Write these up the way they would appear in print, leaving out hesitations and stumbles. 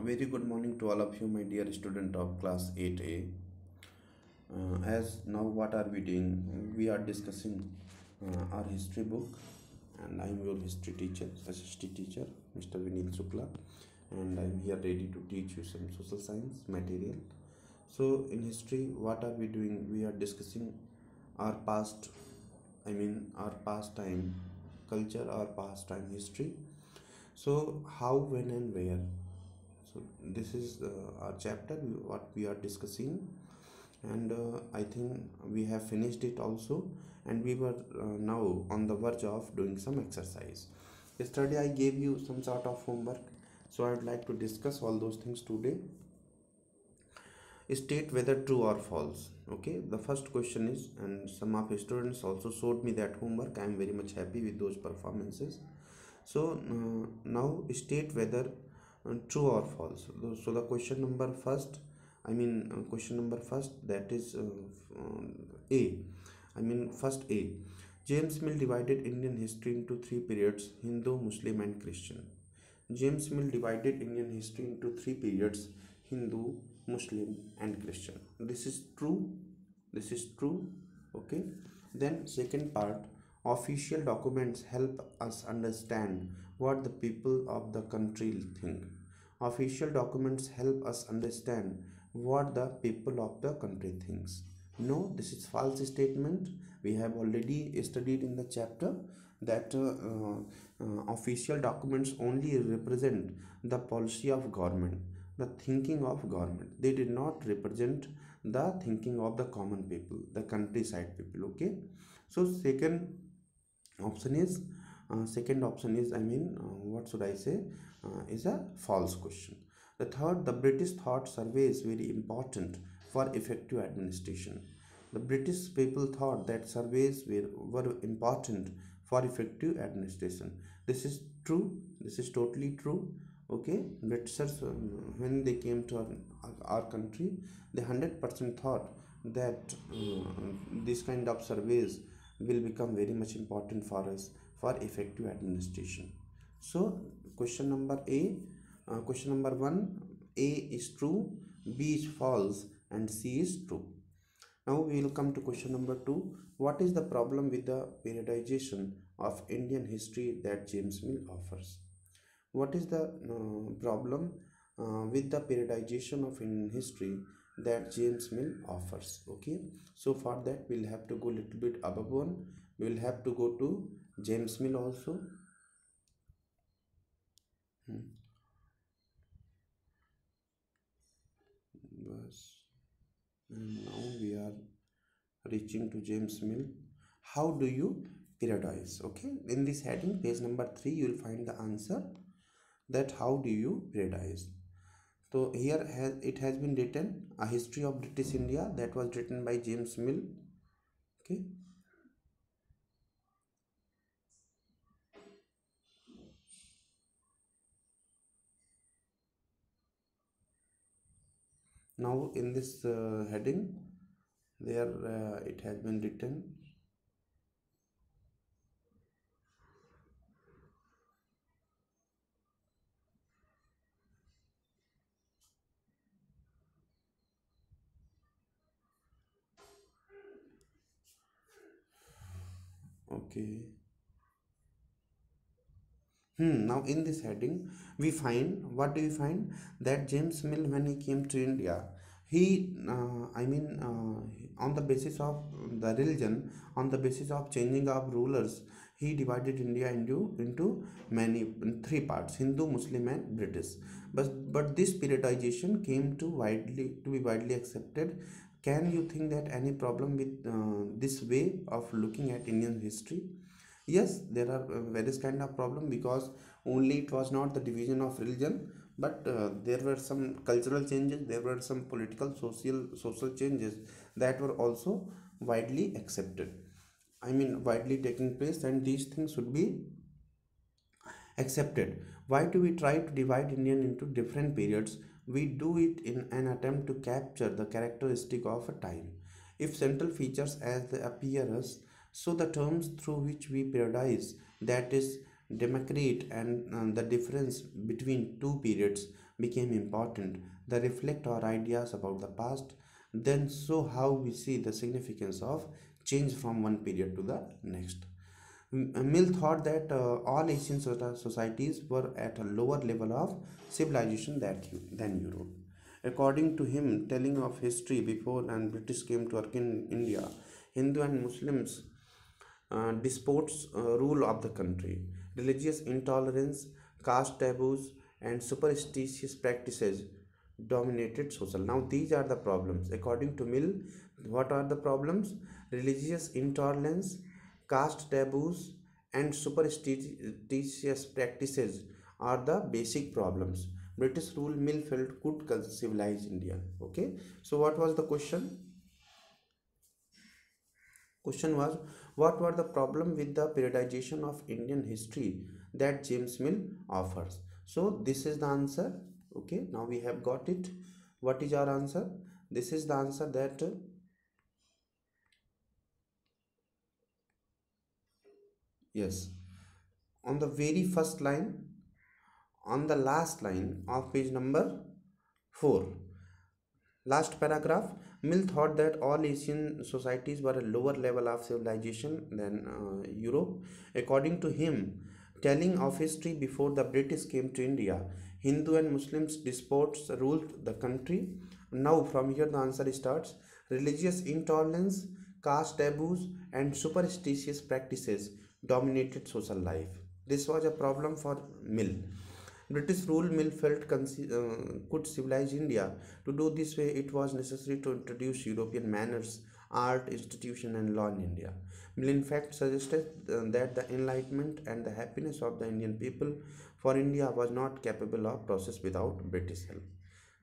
very good morning to all of you, my dear student of class 8A. As now, what are we doing? We are discussing our history book, and I am your history teacher, assistant teacher, Mr. Vinil Shukla, and I am here ready to teach you some social science material. So, in history, what are we doing? We are discussing our past, our pastime culture, our pastime history. So, how, when, and where. So this is our chapter what we are discussing, and I think we have finished it also, and we were now on the verge of doing some exercise. Yesterday I gave you some sort of homework, so I would like to discuss all those things today. State whether true or false. Okay, the first question is, and some of students also showed me that homework. I am very much happy with those performances. So now state whether true or false. So the question number first, question number first, that is A. First A. James Mill divided Indian history into three periods: Hindu, Muslim, and Christian. James Mill divided Indian history into three periods: Hindu, Muslim, and Christian. This is true. This is true. Okay. Then second part, official documents help us understand what the people of the country think. Official documents help us understand what the people of the country thinks. No, this is false statement. We have already studied in the chapter that official documents only represent the policy of government, the thinking of government. They did not represent the thinking of the common people, the countryside people. Okay, so option is second option is, what should I say, is a false question. The third, the British thought survey is very important for effective administration. The British people thought that surveys were important for effective administration. This is true. This is totally true. Okay, Britishers, when they came to our country, they 100% thought that this kind of surveys will become very much important for us for effective administration. So question number A, question number 1, A is true, B is false, and C is true. Now we will come to question number 2. What is the problem with the periodization of Indian history that James Mill offers? What is the problem with the periodization of Indian history that James Mill offers? Okay, so for that we'll have to go a little bit above one. We will have to go to James Mill also. And now we are reaching to James Mill. How do you periodize? Okay, in this heading, page number 3, you will find the answer that how do you periodize. So here it has been written, A History of British India, that was written by James Mill. Okay. Now in this heading, there it has been written, okay. Now in this heading, we find, what do we find? That James Mill, when he came to India, he, on the basis of the religion, on the basis of changing of rulers, he divided India into three parts: Hindu, Muslim, and British. But this periodization came to be widely accepted. Can you think that any problem with this way of looking at Indian history? Yes, there are various kind of problem, because only it was not the division of religion, but there were some cultural changes, there were some political social changes that were also widely accepted, widely taking place, and these things should be accepted. Why do we try to divide Indian into different periods? We do it in an attempt to capture the characteristic of a time. If central features as they appear us, so the terms through which we periodize, that is democrate, and the difference between two periods became important. They reflect our ideas about the past, then show how we see the significance of change from one period to the next. Mill thought that all Asian societies were at a lower level of civilization than Europe. According to him, telling of history before and British came to work in India, Hindu and Muslims despots rule of the country. Religious intolerance, caste taboos, and superstitious practices dominated social. Now, these are the problems. According to Mill, what are the problems? Religious intolerance, caste taboos, and superstitious practices are the basic problems. British rule, Mill felt, could civilize India. Okay, so what was the question? Question was, what were the problem with the periodization of Indian history that James Mill offers? So this is the answer. Okay, now we have got it. What is our answer? This is the answer that yes, on the very first line, on the last line of page number 4, last paragraph, Mill thought that all Asian societies were a lower level of civilization than Europe. According to him, telling of history before the British came to India, Hindu and Muslims despots ruled the country. Now, from here, the answer starts. Religious intolerance, caste taboos, and superstitious practices dominated social life. This was a problem for Mill. British rule, Mill felt could civilize India. To do this way, it was necessary to introduce European manners, art, institution, and law in India. Mill, in fact, suggested that the enlightenment and the happiness of the Indian people for India was not capable of process without British help.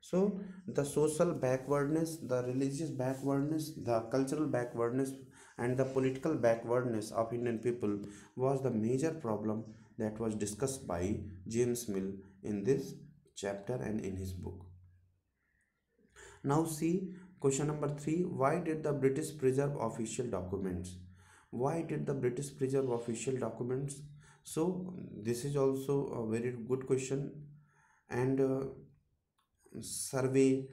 So, the social backwardness, the religious backwardness, the cultural backwardness, and the political backwardness of Indian people was the major problem that was discussed by James Mill in this chapter and in his book. Now, see question number 3, why did the British preserve official documents? Why did the British preserve official documents? So, this is also a very good question, and survey,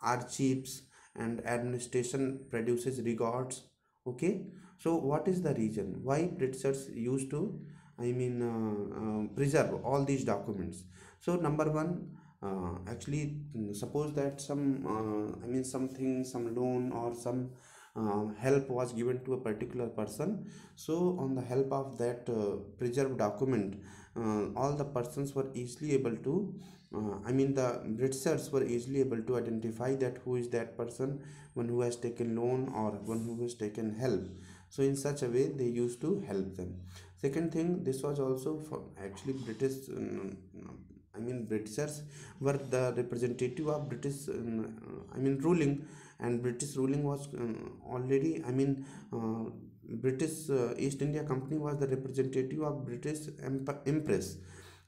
archives, and administration produces records. Okay, so what is the reason why Britishers used to, preserve all these documents? So number one, actually, suppose that something, some loan or some help was given to a particular person. So on the help of that preserved document, all the persons were easily able to the Britishers were easily able to identify that who is that person, one who has taken loan or one who has taken help. So in such a way they used to help them. Second thing, this was also for actually British, Britishers were the representative of British, ruling, and British ruling was already, British East India Company was the representative of British Empress,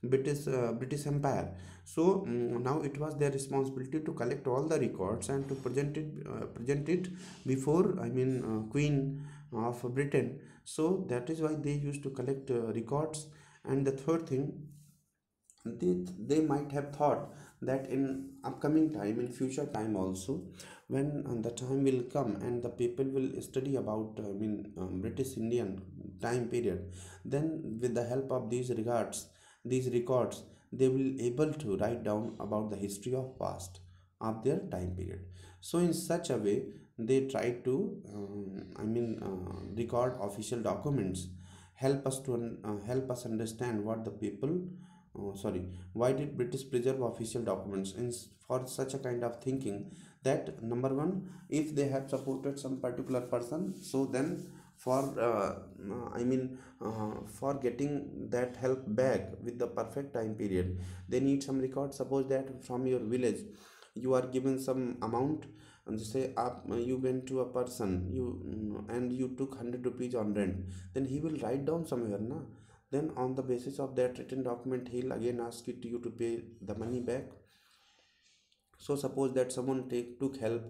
British Empire. So now it was their responsibility to collect all the records and to present it before, Queen of Britain. So that is why they used to collect records. And the third thing, they might have thought that in upcoming time, in future time also, when the time will come and the people will study about British Indian time period, then with the help of these records, they will able to write down about the history of past of their time period. So in such a way they try to record official documents, help us understand what the people, sorry, why did British preserve official documents for such a kind of thinking that number one, if they have supported some particular person, so then for for getting that help back with the perfect time period, they need some record. Suppose that from your village you are given some amount, and say you went to a person, and you took 100 rupees on rent, then he will write down somewhere, na. Then on the basis of that written document, he'll again ask it you to pay the money back. So suppose that someone took help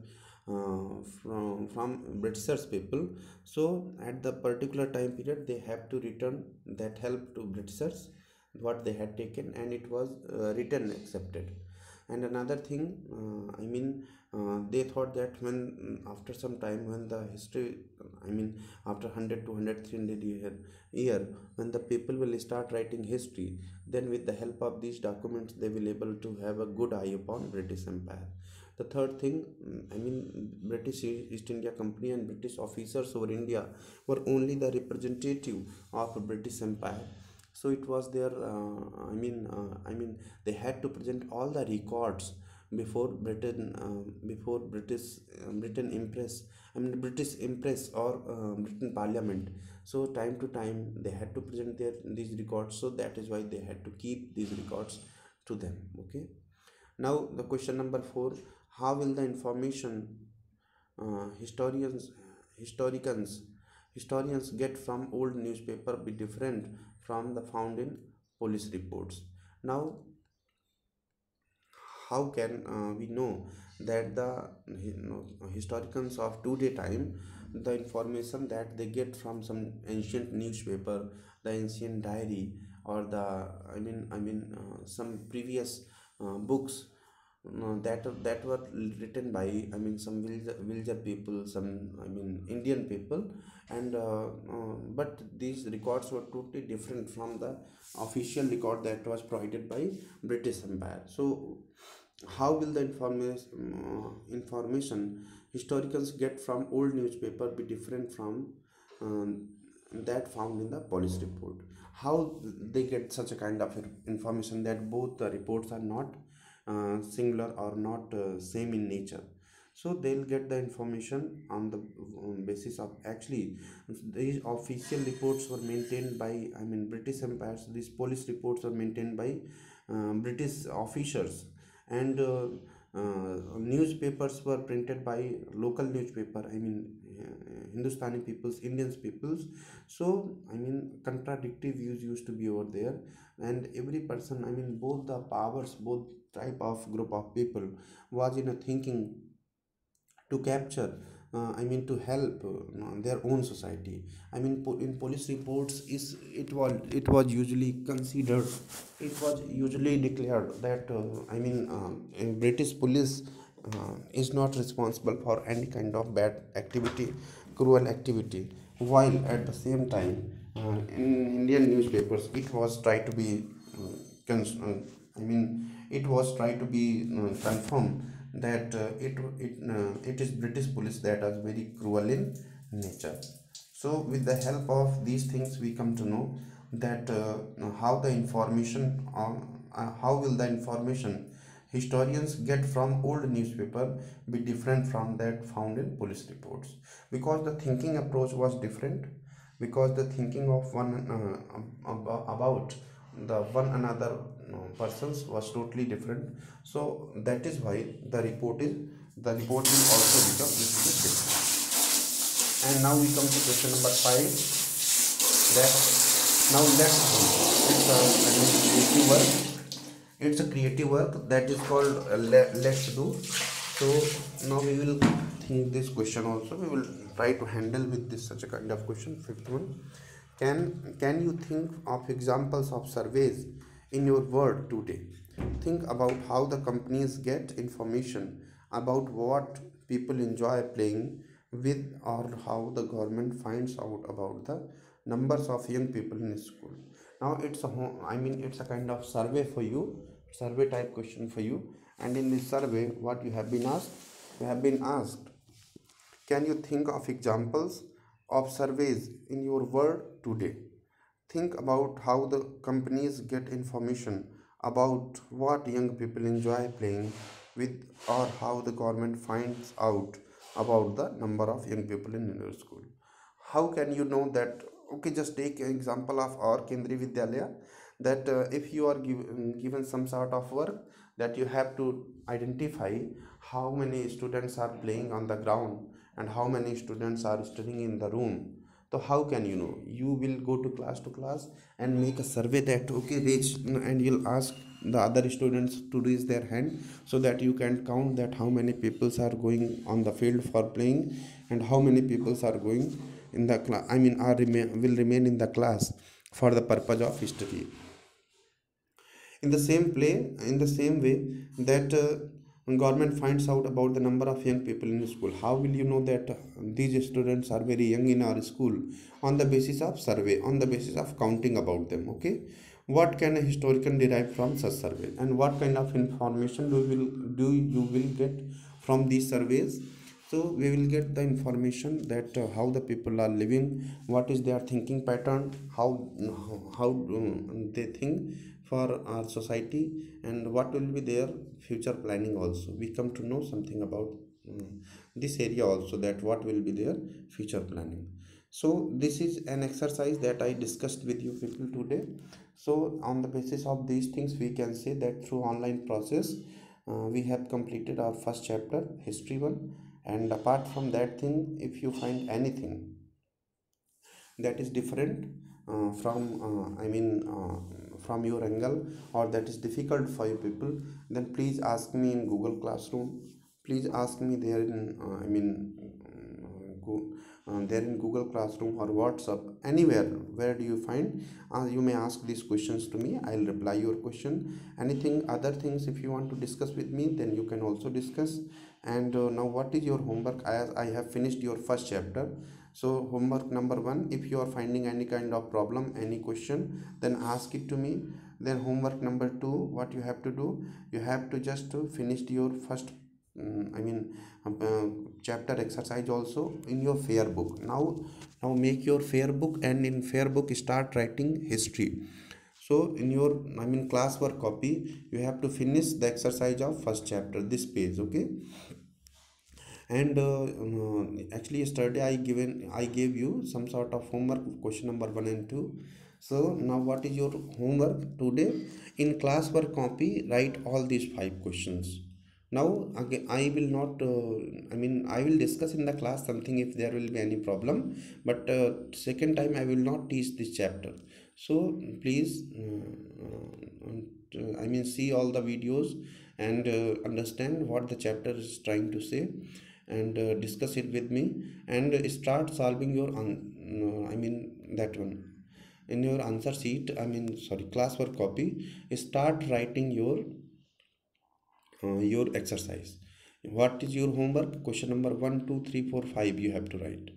from Britishers people. So at the particular time period they have to return that help to Britishers what they had taken, and it was written accepted. And another thing, they thought that when after some time when the history, after 100 to 100 300 year, when the people will start writing history, then with the help of these documents they will able to have a good eye upon British Empire. The third thing, British East India Company and British officers over India were only the representative of British Empire. So it was their they had to present all the records before Britain Empress, British Empress or Britain Parliament. So time to time they had to present these records, so that is why they had to keep these records to them. Okay, now the question number 4: how will the information uh, historians historians historians get from old newspaper be different from the found in police reports? Now, how can we know that the historians of today time, the information that they get from some ancient newspaper, the ancient diary, or the some previous books that were written by some villager people, some Indian people, and but these records were totally different from the official record that was provided by British Empire. So how will the information historians get from old newspaper be different from that found in the police report? How they get such a kind of information that both the reports are not singular or not same in nature? So they'll get the information on the basis of, actually these official reports were maintained by British empires. These police reports were maintained by British officers, and newspapers were printed by local newspaper, Hindustani peoples, Indians peoples. So contradictory views used to be over there, and every person, both the powers, both type of group of people was in a thinking to capture, to help their own society. In police reports, is it was usually considered, it was usually declared that in British police is not responsible for any kind of bad activity, cruel activity, while at the same time in Indian newspapers it was tried to be cons- uh, it was tried to be confirmed that it is British police that are very cruel in nature. So with the help of these things we come to know that how will the information historians get from old newspaper be different from that found in police reports, because the thinking approach was different, because the thinking of one about the one another persons was totally different. So that is why the report will also become little bit different. And now we come to question number 5, that now let's do, creative work. It's a creative work that is called let's do. So now we will think this question also, we will try to handle with this such a kind of question. Fifth one: can you think of examples of surveys in your world today? Think about how the companies get information about what people enjoy playing with, or how the government finds out about the numbers of young people in school. Now it's it's a kind of survey for you, survey type question for you. And in this survey, what you have been asked, can you think of examples of surveys in your world today? Think about how the companies get information about what young people enjoy playing with, or how the government finds out about the number of young people in your school. How can you know that? Okay, just take an example of our Kendriya Vidyalaya, that if you are given some sort of work, that you have to identify how many students are playing on the ground and how many students are studying in the room. So how can you know? You will go to class and make a survey that, okay, reach, and you'll ask the other students to raise their hand, so that you can count that how many people are going on the field for playing, and how many people are going in the class, I mean will remain in the class for the purpose of history. In the same play, in the same way that government finds out about the number of young people in school, how will you know that these students are very young in our school? On the basis of survey, on the basis of counting about them. Okay, what can a historian derive from such survey, and what kind of information do you will get from these surveys? So we will get the information that how the people are living, what is their thinking pattern, how they think for our society, and what will be their future planning. Also we come to know something about this area also, that what will be their future planning. So this is an exercise that I discussed with you people today. So on the basis of these things, we can say that through online process, we have completed our first chapter, history 1. And apart from that thing, if you find anything that is different from your angle, or that is difficult for you people, then please ask me in Google Classroom. Please ask me there in there in Google Classroom or WhatsApp, anywhere where do you find, you may ask these questions to me. I'll reply your question. Anything other things if you want to discuss with me, then you can also discuss. And now what is your homework? As I have finished your first chapter, so homework number 1, if you are finding any kind of problem, any question, then ask it to me. Then homework number 2, what you have to do, you have to just finish your first chapter exercise also in your fair book. Now make your fair book, and in fair book start writing history. So in your classwork copy, you have to finish the exercise of first chapter, this page. Okay, and actually yesterday I gave you some sort of homework, question number 1 and 2. So now what is your homework today? In classwork copy, write all these 5 questions. Now again, I will not I will discuss in the class something if there will be any problem, but second time I will not teach this chapter. So please see all the videos, and understand what the chapter is trying to say, and discuss it with me, and start solving your that one in your answer sheet, classwork copy. Start writing your exercise. What is your homework? Question number 1 2 3 4 5 you have to write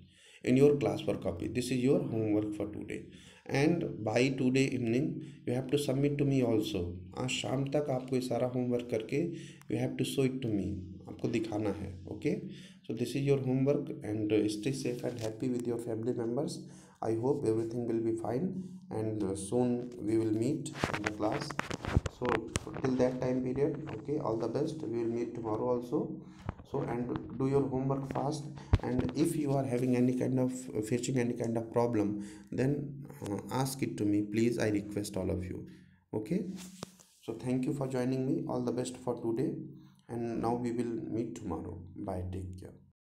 in your classwork copy. This is your homework for today, and by today evening you have to submit to me also. आज शाम तक आपको ये सारा homework करके you have to show it to me, आपको दिखाना है. Okay, so this is your homework, and stay safe and happy with your family members. I hope everything will be fine, and soon we will meet in the class. So till that time period, okay, all the best. We will meet tomorrow also. So, and do your homework fast, and if you are having any kind of facing any kind of problem, then ask it to me, please. I request all of you. Okay, so thank you for joining me. All the best for today, and now we will meet tomorrow. Bye, take care.